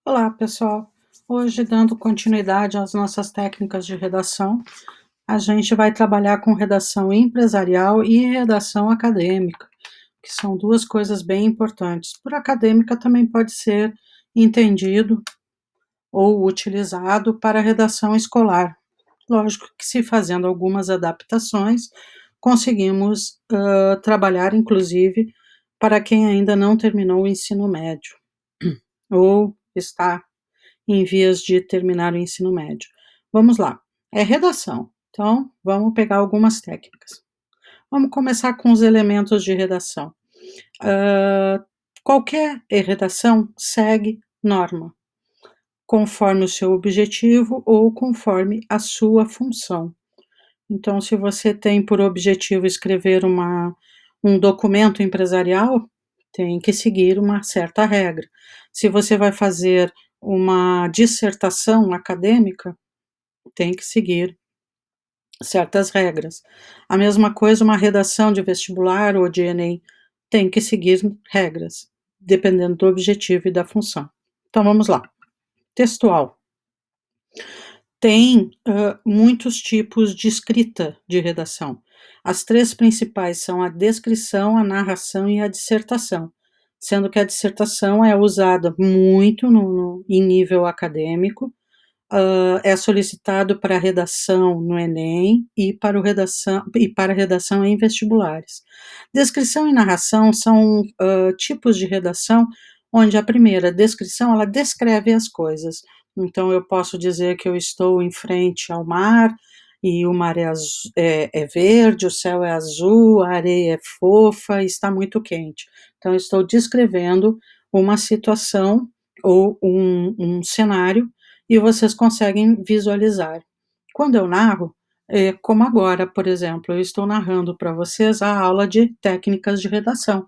Olá, pessoal. Hoje, dando continuidade às nossas técnicas de redação, a gente vai trabalhar com redação empresarial e redação acadêmica, que são duas coisas bem importantes. Por acadêmica também pode ser entendido ou utilizado para redação escolar. Lógico que, se fazendo algumas adaptações, conseguimos trabalhar, inclusive, para quem ainda não terminou o ensino médio ou está em vias de terminar o ensino médio. Vamos lá, é redação. Então, vamos pegar algumas técnicas. Vamos começar com os elementos de redação. Hã, qualquer redação segue norma, conforme o seu objetivo ou conforme a sua função. Então, se você tem por objetivo escrever um documento empresarial, tem que seguir uma certa regra. Se você vai fazer uma dissertação acadêmica, tem que seguir certas regras. A mesma coisa, uma redação de vestibular ou de Enem, tem que seguir regras, dependendo do objetivo e da função. Então vamos lá. Textual. Tem muitos tipos de escrita de redação. As três principais são a descrição, a narração e a dissertação, sendo que a dissertação é usada muito em nível acadêmico, é solicitado para redação no Enem e para redação em vestibulares. Descrição e narração são tipos de redação onde a primeira descrição, ela descreve as coisas. Então eu posso dizer que eu estou em frente ao mar e o mar é verde, o céu é azul, a areia é fofa e está muito quente. Então eu estou descrevendo uma situação ou um cenário e vocês conseguem visualizar. Quando eu narro, como agora, por exemplo, eu estou narrando para vocês a aula de técnicas de redação,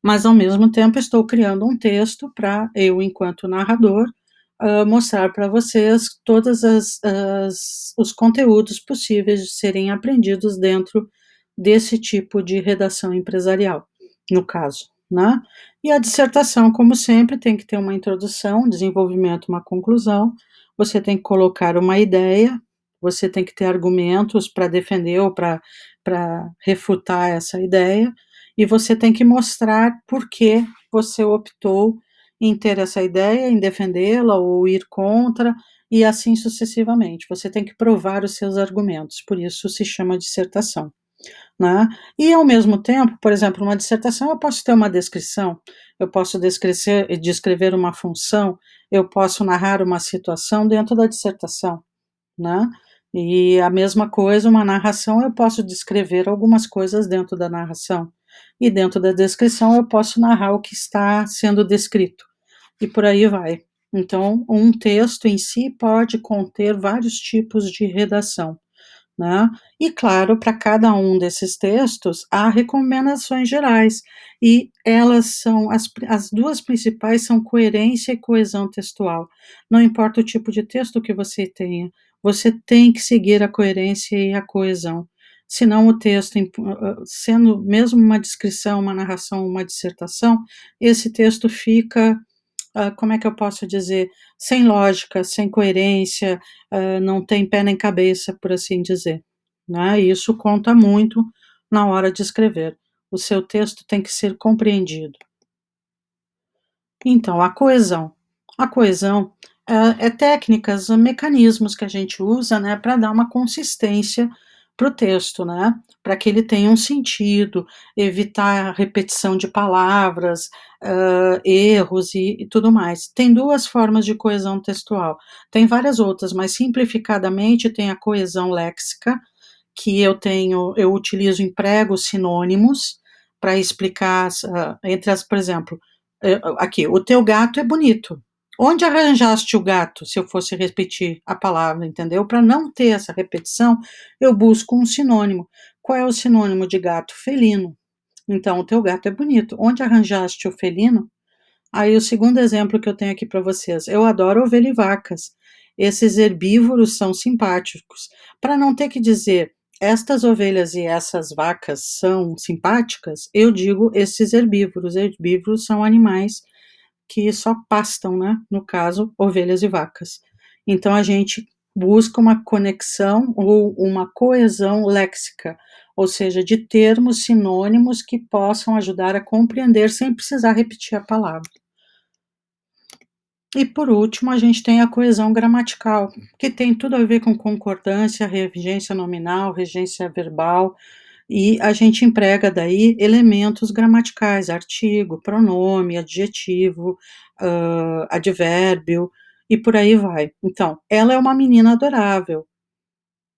mas ao mesmo tempo estou criando um texto para eu, enquanto narrador, mostrar para vocês todos os conteúdos possíveis de serem aprendidos dentro desse tipo de redação empresarial, no caso, né? E a dissertação, como sempre, tem que ter uma introdução, um desenvolvimento, uma conclusão, você tem que colocar uma ideia, você tem que ter argumentos para defender ou para refutar essa ideia, e você tem que mostrar por que você optou em ter essa ideia, em defendê-la ou ir contra, e assim sucessivamente. Você tem que provar os seus argumentos, por isso se chama dissertação, né? E ao mesmo tempo, por exemplo, uma dissertação eu posso ter uma descrição, eu posso descrever uma função, eu posso narrar uma situação dentro da dissertação, né? E a mesma coisa, uma narração, eu posso descrever algumas coisas dentro da narração, e dentro da descrição eu posso narrar o que está sendo descrito, e por aí vai. Então, um texto em si pode conter vários tipos de redação, né? E claro, para cada um desses textos há recomendações gerais, e elas são as duas principais são coerência e coesão textual. Não importa o tipo de texto que você tenha, você tem que seguir a coerência e a coesão. Senão o texto, sendo mesmo uma descrição, uma narração, uma dissertação, esse texto fica, como é que eu posso dizer, sem lógica, sem coerência, não tem pé nem cabeça, por assim dizer, né? E isso conta muito na hora de escrever. O seu texto tem que ser compreendido. Então, a coesão. A coesão é técnicas, mecanismos que a gente usa, né, para dar uma consistência para o texto, né, para que ele tenha um sentido, evitar a repetição de palavras, erros e tudo mais. Tem duas formas de coesão textual. Tem várias outras, mas simplificadamente tem a coesão léxica, que eu utilizo, emprego sinônimos para explicar por exemplo, aqui, o teu gato é bonito. Onde arranjaste o gato? Se eu fosse repetir a palavra, entendeu? Para não ter essa repetição, eu busco um sinônimo. Qual é o sinônimo de gato? Felino. Então, o teu gato é bonito. Onde arranjaste o felino? Aí, o segundo exemplo que eu tenho aqui para vocês. Eu adoro ovelha e vacas. Esses herbívoros são simpáticos. Para não ter que dizer estas ovelhas e essas vacas são simpáticas, eu digo esses herbívoros. Herbívoros são animais que só pastam, né, no caso, ovelhas e vacas. Então a gente busca uma conexão ou uma coesão léxica, ou seja, de termos sinônimos que possam ajudar a compreender sem precisar repetir a palavra. E por último, a gente tem a coesão gramatical, que tem tudo a ver com concordância, regência nominal, regência verbal, e a gente emprega daí elementos gramaticais, artigo, pronome, adjetivo, advérbio, e por aí vai. Então, ela é uma menina adorável.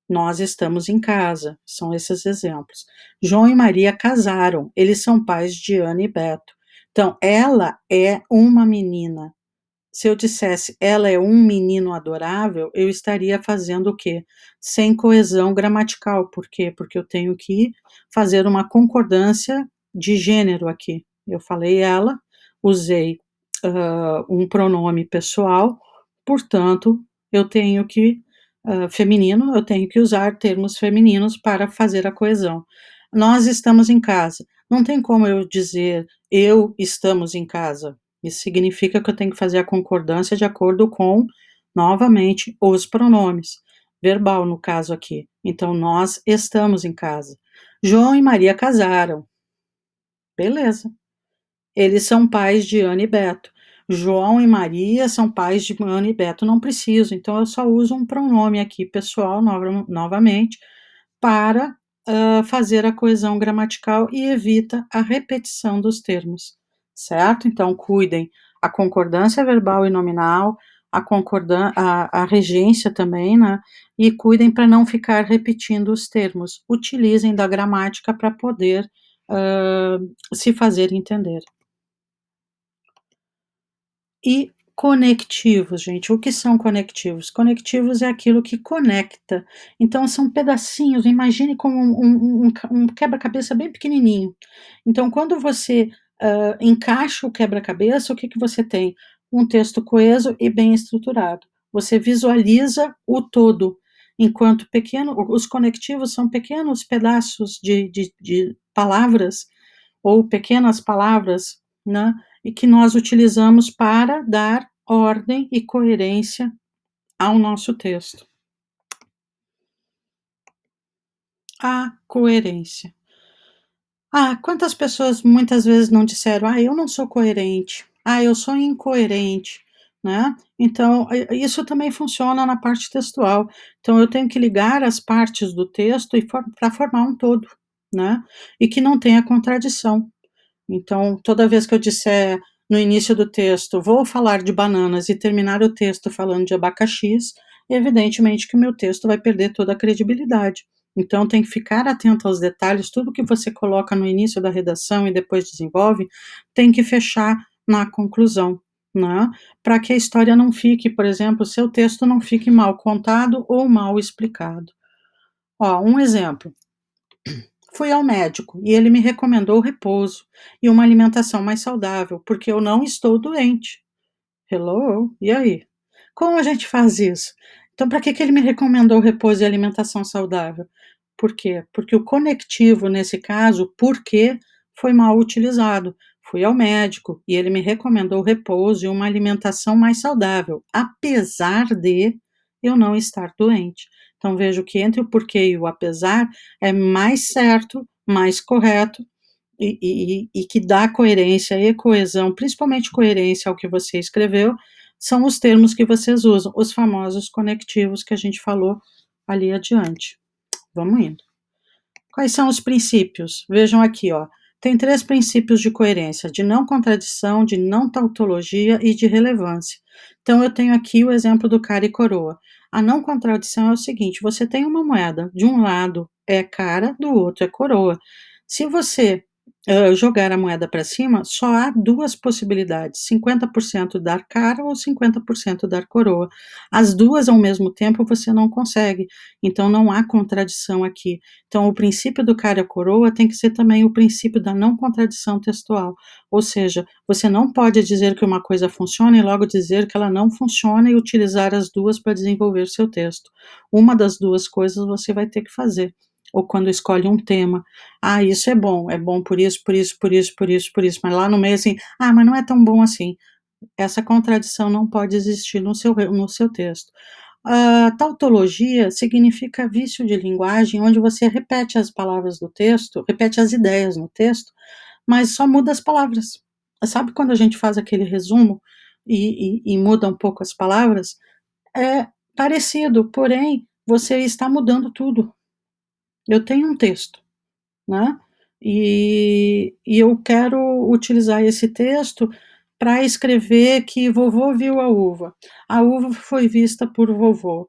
Nós estamos em casa, são esses exemplos. João e Maria casaram, eles são pais de Ana e Beto. Então, ela é uma menina. Se eu dissesse ela é um menino adorável, eu estaria fazendo o quê? Sem coesão gramatical. Por quê? Porque eu tenho que fazer uma concordância de gênero aqui. Eu falei ela, usei um pronome pessoal, portanto, eu tenho que, feminino, eu tenho que usar termos femininos para fazer a coesão. Nós estamos em casa. Não tem como eu dizer eu estamos em casa. Isso significa que eu tenho que fazer a concordância de acordo com, novamente, os pronomes. Verbal, no caso aqui. Então, nós estamos em casa. João e Maria casaram. Beleza. Eles são pais de Ana e Beto. João e Maria são pais de Ana e Beto. Não preciso, então eu só uso um pronome aqui, pessoal, novamente, para fazer a coesão gramatical e evita a repetição dos termos, certo? Então, cuidem a concordância verbal e nominal, a regência também, né? E cuidem para não ficar repetindo os termos. Utilizem da gramática para poder se fazer entender. E conectivos, gente, o que são conectivos? Conectivos é aquilo que conecta, então são pedacinhos, imagine como um quebra-cabeça bem pequenininho. Então quando você, encaixa o quebra-cabeça, o que que você tem? Um texto coeso e bem estruturado. Você visualiza o todo, enquanto os conectivos são pequenos pedaços de palavras, ou pequenas palavras, né, e que nós utilizamos para dar ordem e coerência ao nosso texto. A coerência. Quantas pessoas muitas vezes não disseram: eu não sou coerente. Eu sou incoerente", né. Então, isso também funciona na parte textual. Então eu tenho que ligar as partes do texto e para formar um todo, né, e que não tenha contradição. Então, toda vez que eu disser no início do texto, vou falar de bananas e terminar o texto falando de abacaxis, evidentemente que o meu texto vai perder toda a credibilidade. Então, tem que ficar atento aos detalhes, tudo que você coloca no início da redação e depois desenvolve, tem que fechar na conclusão, né? Para que a história não fique, por exemplo, o seu texto não fique mal contado ou mal explicado. Um exemplo. Fui ao médico e ele me recomendou repouso e uma alimentação mais saudável, porque eu não estou doente. Hello? E aí? Como a gente faz isso? Então, para que que ele me recomendou repouso e alimentação saudável? Por quê? Porque o conectivo, nesse caso, porque foi mal utilizado. Fui ao médico e ele me recomendou repouso e uma alimentação mais saudável, apesar de eu não estar doente. Então, vejo que entre o porquê e o apesar é mais certo, mais correto e que dá coerência e coesão, principalmente coerência ao que você escreveu, são os termos que vocês usam, os famosos conectivos que a gente falou ali adiante. Vamos indo. Quais são os princípios? Vejam aqui, tem 3 princípios de coerência: de não contradição, de não tautologia e de relevância. Então eu tenho aqui o exemplo do cara e coroa. A não contradição é o seguinte: você tem uma moeda, de um lado é cara, do outro é coroa. Se você jogar a moeda para cima, só há 2 possibilidades: 50% dar cara ou 50% dar coroa. As 2 ao mesmo tempo você não consegue, então não há contradição aqui. Então o princípio do cara e coroa tem que ser também o princípio da não contradição textual, ou seja, você não pode dizer que uma coisa funciona e logo dizer que ela não funciona e utilizar as 2 para desenvolver seu texto. Uma das 2 coisas você vai ter que fazer. Ou quando escolhe um tema: isso é bom por isso, por isso, por isso, por isso, por isso, mas lá no meio assim: mas não é tão bom assim. Essa contradição não pode existir no seu texto. A tautologia significa vício de linguagem, onde você repete as palavras do texto, repete as ideias no texto, mas só muda as palavras. Sabe quando a gente faz aquele resumo e muda um pouco as palavras? É parecido, porém, você está mudando tudo. Eu tenho um texto, né? E eu quero utilizar esse texto para escrever que vovô viu a uva. A uva foi vista por vovô.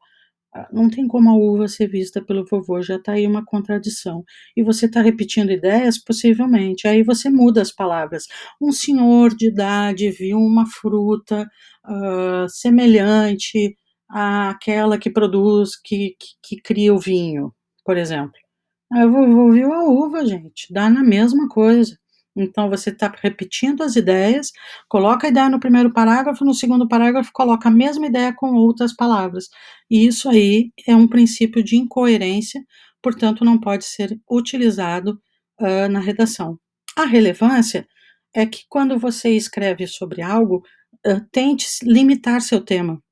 Não tem como a uva ser vista pelo vovô, já está aí uma contradição. E você está repetindo ideias? Possivelmente. Aí você muda as palavras. Um senhor de idade viu uma fruta semelhante àquela que produz, que cria o vinho, por exemplo. Aí o vovô viu a uva, gente, dá na mesma coisa. Então você está repetindo as ideias, coloca a ideia no primeiro parágrafo, no segundo parágrafo coloca a mesma ideia com outras palavras. E isso aí é um princípio de incoerência, portanto não pode ser utilizado na redação. A relevância é que quando você escreve sobre algo, tente limitar seu tema.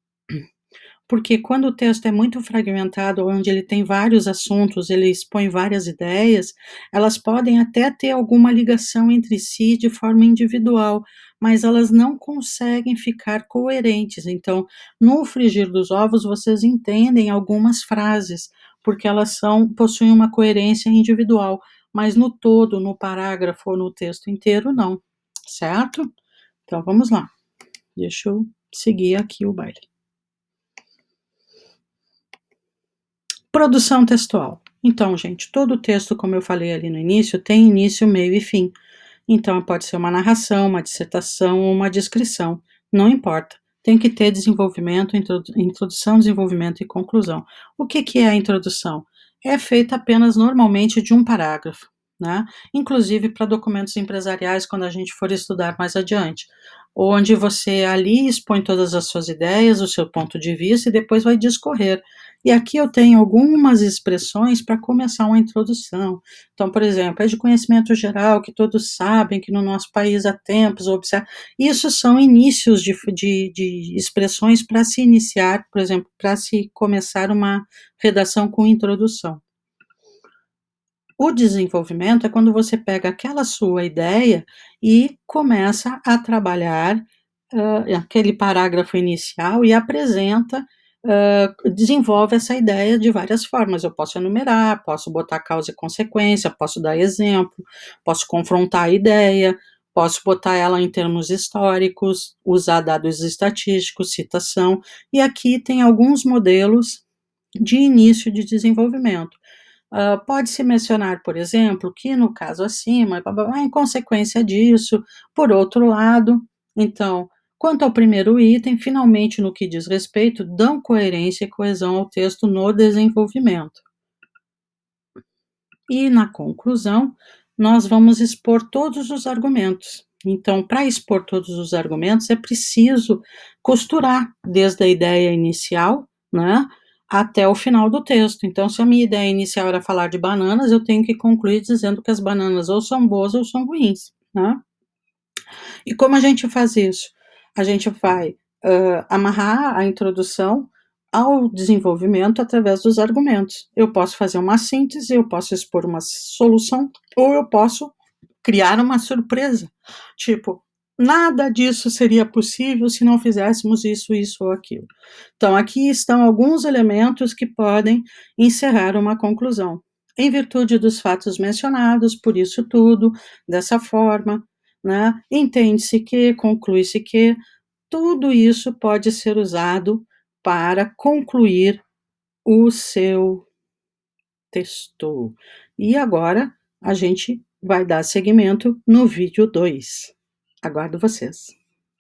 Porque quando o texto é muito fragmentado, onde ele tem vários assuntos, ele expõe várias ideias, elas podem até ter alguma ligação entre si de forma individual, mas elas não conseguem ficar coerentes. Então, no frigir dos ovos, vocês entendem algumas frases, porque elas possuem uma coerência individual, mas no todo, no parágrafo ou no texto inteiro, não. Certo? Então, vamos lá. Deixa eu seguir aqui o baile. Produção textual. Então, gente, todo texto, como eu falei ali no início, tem início, meio e fim. Então, pode ser uma narração, uma dissertação ou uma descrição. Não importa. Tem que ter desenvolvimento, introdução, desenvolvimento e conclusão. O que é a introdução? É feita apenas normalmente de um parágrafo, né? Inclusive para documentos empresariais, quando a gente for estudar mais adiante, onde você ali expõe todas as suas ideias, o seu ponto de vista e depois vai discorrer. E aqui eu tenho algumas expressões para começar uma introdução. Então, por exemplo, é de conhecimento geral, que todos sabem que no nosso país há tempos, observa. Isso são inícios de expressões para se iniciar, por exemplo, para se começar uma redação com introdução. O desenvolvimento é quando você pega aquela sua ideia e começa a trabalhar aquele parágrafo inicial e apresenta, desenvolve essa ideia de várias formas. Eu posso enumerar, posso botar causa e consequência, posso dar exemplo, posso confrontar a ideia, posso botar ela em termos históricos, usar dados estatísticos, citação, e aqui tem alguns modelos de início de desenvolvimento. Pode-se mencionar, por exemplo, que no caso acima, em consequência disso, por outro lado, então, quanto ao primeiro item, finalmente, no que diz respeito, dão coerência e coesão ao texto no desenvolvimento. E na conclusão, nós vamos expor todos os argumentos. Então, para expor todos os argumentos, é preciso costurar desde a ideia inicial, né, até o final do texto. Então, se a minha ideia inicial era falar de bananas, eu tenho que concluir dizendo que as bananas ou são boas ou são ruins, né? E como a gente faz isso? A gente vai amarrar a introdução ao desenvolvimento através dos argumentos. Eu posso fazer uma síntese, eu posso expor uma solução, ou eu posso criar uma surpresa. Tipo, nada disso seria possível se não fizéssemos isso, isso ou aquilo. Então, aqui estão alguns elementos que podem encerrar uma conclusão. Em virtude dos fatos mencionados, por isso tudo, dessa forma, né, entende-se que, conclui-se que, tudo isso pode ser usado para concluir o seu texto. E agora a gente vai dar seguimento no vídeo 2. Aguardo vocês.